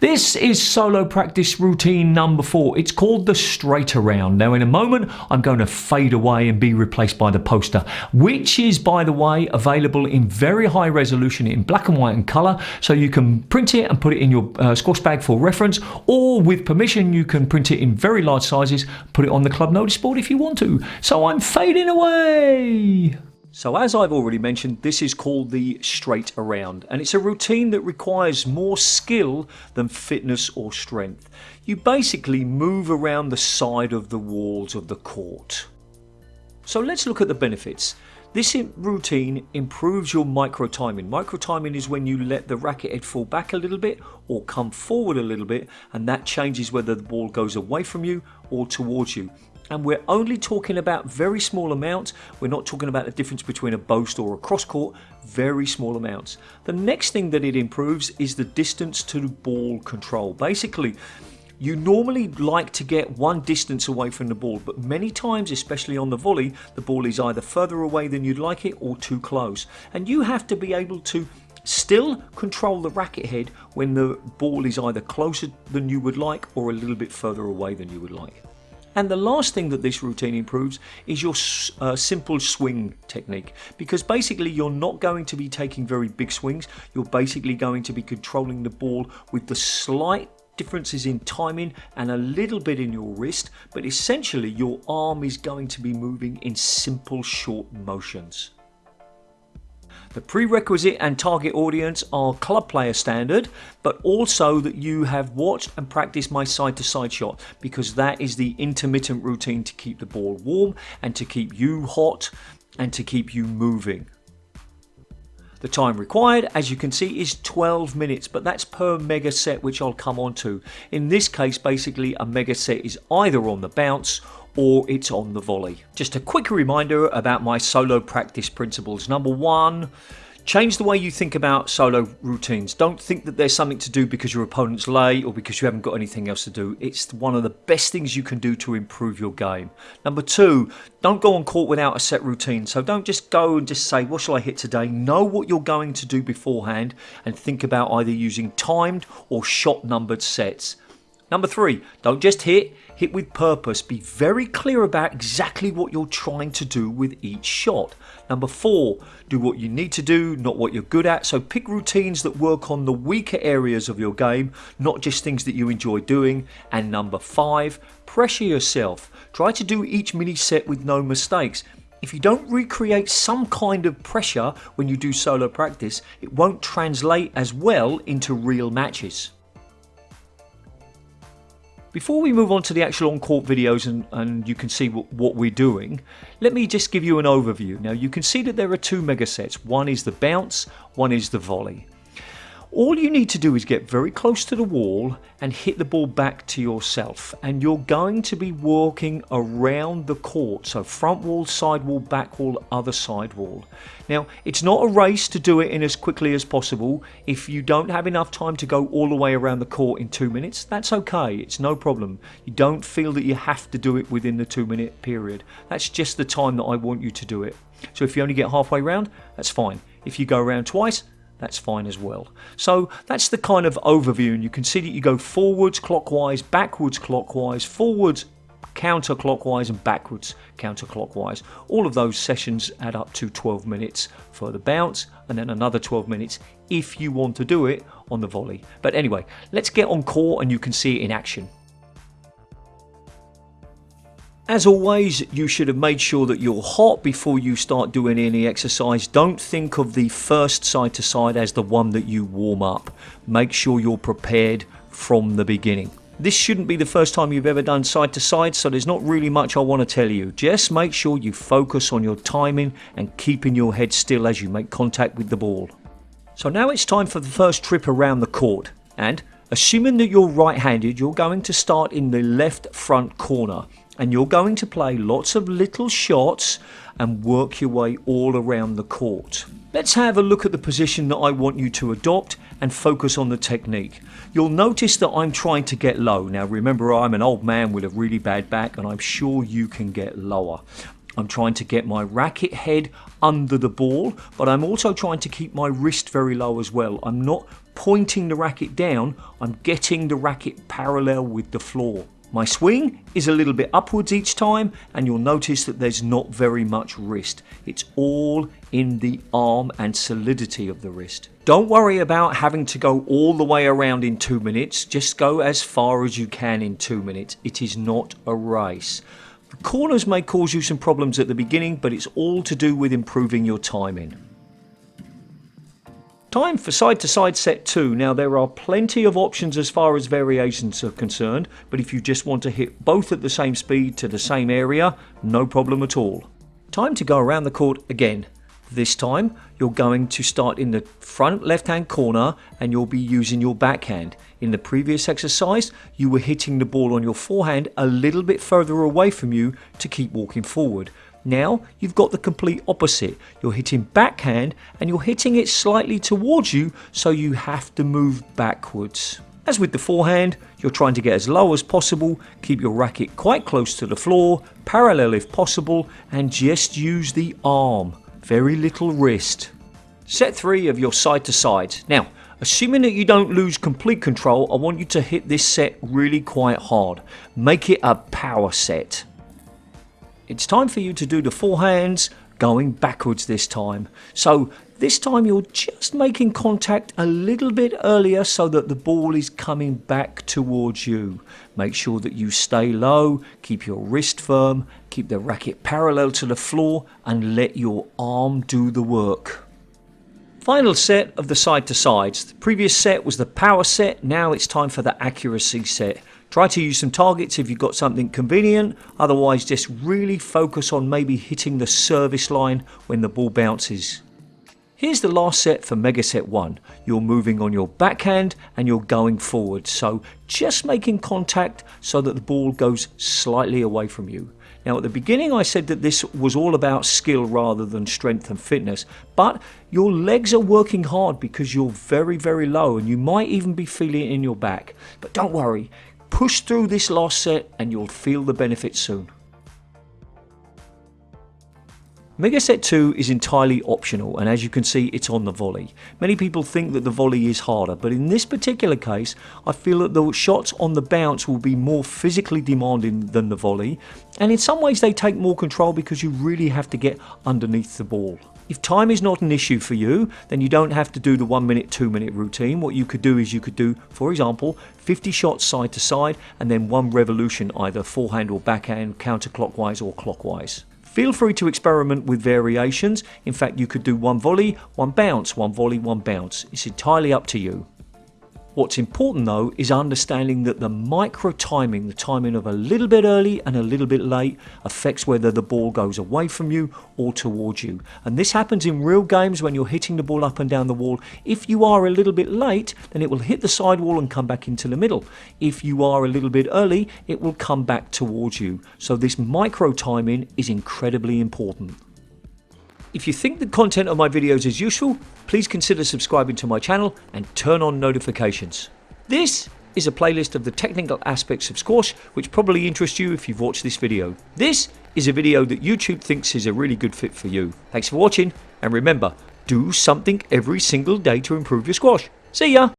This is solo practice routine number 4. It's called the straight around. Now in a moment, I'm going to fade away and be replaced by the poster, which is, by the way, available in very high resolution in black and white and color. So you can print it and put it in your squash bag for reference, or with permission, you can print it in very large sizes, put it on the club notice board if you want to. So I'm fading away. So as I've already mentioned, this is called the straight around, and it's a routine that requires more skill than fitness or strength. You basically move around the side of the walls of the court. So let's look at the benefits. This routine improves your micro timing. Micro timing is when you let the racket head fall back a little bit or come forward a little bit, and that changes whether the ball goes away from you or towards you. And we're only talking about very small amounts. We're not talking about the difference between a boast or a cross court, very small amounts. The next thing that it improves is the distance to the ball control. Basically, you normally like to get one distance away from the ball, but many times, especially on the volley, the ball is either further away than you'd like it or too close. And you have to be able to still control the racket head when the ball is either closer than you would like or a little bit further away than you would like. And the last thing that this routine improves is your simple swing technique, because basically you're not going to be taking very big swings. You're basically going to be controlling the ball with the slight differences in timing and a little bit in your wrist, but essentially your arm is going to be moving in simple short motions. The prerequisite and target audience are club player standard, but also that you have watched and practiced my side-to-side shot, because that is the intermittent routine to keep the ball warm and to keep you hot and to keep you moving. The time required, as you can see, is 12 minutes, but that's per mega set, which I'll come on to. In this case, basically a mega set is either on the bounce or it's on the volley. Just a quick reminder about my solo practice principles. Number 1, change the way you think about solo routines. Don't think that there's something to do because your opponent's late or because you haven't got anything else to do. It's one of the best things you can do to improve your game. Number 2, don't go on court without a set routine. So don't just go and just say, what shall I hit today? Know what you're going to do beforehand and think about either using timed or shot numbered sets. Number 3, don't just hit with purpose. Be very clear about exactly what you're trying to do with each shot. Number 4, do what you need to do, not what you're good at. So pick routines that work on the weaker areas of your game, not just things that you enjoy doing. And number 5, pressure yourself. Try to do each mini set with no mistakes. If you don't recreate some kind of pressure when you do solo practice, it won't translate as well into real matches. Before we move on to the actual on-court videos and you can see what we're doing, let me just give you an overview. Now you can see that there are 2 mega sets. One is the bounce, one is the volley. All you need to do is get very close to the wall and hit the ball back to yourself, and you're going to be walking around the court, so front wall, side wall, back wall, other side wall. Now it's not a race to do it in as quickly as possible. If you don't have enough time to go all the way around the court in 2 minutes, that's okay, it's no problem. You don't feel that you have to do it within the 2-minute period. That's just the time that I want you to do it. So if you only get halfway round, that's fine. If you go around twice, that's fine as well. So that's the kind of overview, and you can see that you go forwards clockwise, backwards clockwise, forwards counterclockwise and backwards counterclockwise. All of those sessions add up to 12 minutes for the bounce, and then another 12 minutes if you want to do it on the volley. But anyway, let's get on court and you can see it in action. As always, you should have made sure that you're hot before you start doing any exercise. Don't think of the first side to side as the one that you warm up. Make sure you're prepared from the beginning. This shouldn't be the first time you've ever done side to side, so there's not really much I want to tell you. Just make sure you focus on your timing and keeping your head still as you make contact with the ball. So now it's time for the first trip around the court, and assuming that you're right-handed, you're going to start in the left front corner. And you're going to play lots of little shots and work your way all around the court. Let's have a look at the position that I want you to adopt and focus on the technique. You'll notice that I'm trying to get low. Now remember, I'm an old man with a really bad back, and I'm sure you can get lower. I'm trying to get my racket head under the ball, but I'm also trying to keep my wrist very low as well. I'm not pointing the racket down, I'm getting the racket parallel with the floor. My swing is a little bit upwards each time, and you'll notice that there's not very much wrist. It's all in the arm and solidity of the wrist. Don't worry about having to go all the way around in 2 minutes. Just go as far as you can in 2 minutes. It is not a race. The corners may cause you some problems at the beginning, but it's all to do with improving your timing. Time for side-to-side set 2. Now there are plenty of options as far as variations are concerned, but if you just want to hit both at the same speed to the same area, no problem at all. Time to go around the court again. This time you're going to start in the front left-hand corner and you'll be using your backhand. In the previous exercise, you were hitting the ball on your forehand a little bit further away from you to keep walking forward. Now you've got the complete opposite. You're hitting backhand and you're hitting it slightly towards you, so you have to move backwards. As with the forehand, you're trying to get as low as possible, keep your racket quite close to the floor, parallel if possible, and just use the arm. Very little wrist. Set 3 of your side to side. Now, assuming that you don't lose complete control, I want you to hit this set really quite hard. Make it a power set. It's time for you to do the forehands, going backwards this time. So this time you're just making contact a little bit earlier so that the ball is coming back towards you. Make sure that you stay low, keep your wrist firm, keep the racket parallel to the floor, and let your arm do the work. Final set of the side to sides. The previous set was the power set, now it's time for the accuracy set. Try to use some targets if you've got something convenient, otherwise just really focus on maybe hitting the service line when the ball bounces. Here's the last set for Mega Set 1. You're moving on your backhand and you're going forward, so just making contact so that the ball goes slightly away from you. Now at the beginning I said that this was all about skill rather than strength and fitness, but your legs are working hard because you're very, very low and you might even be feeling it in your back. But don't worry. Push through this last set and you'll feel the benefits soon. Mega Set 2 is entirely optional, and as you can see, it's on the volley. Many people think that the volley is harder, but in this particular case, I feel that the shots on the bounce will be more physically demanding than the volley, and in some ways they take more control because you really have to get underneath the ball. If time is not an issue for you, then you don't have to do the 1 minute, 2 minute routine. What you could do is you could do, for example, 50 shots side to side and then 1 revolution, either forehand or backhand, counterclockwise or clockwise. Feel free to experiment with variations. In fact, you could do 1 volley, 1 bounce, 1 volley, 1 bounce. It's entirely up to you. What's important though is understanding that the micro timing, the timing of a little bit early and a little bit late, affects whether the ball goes away from you or towards you. And this happens in real games when you're hitting the ball up and down the wall. If you are a little bit late, then it will hit the sidewall and come back into the middle. If you are a little bit early, it will come back towards you. So this micro timing is incredibly important. If you think the content of my videos is useful, please consider subscribing to my channel and turn on notifications. This is a playlist of the technical aspects of squash, which probably interests you if you've watched this video. This is a video that YouTube thinks is a really good fit for you. Thanks for watching, and remember, do something every single day to improve your squash. See ya!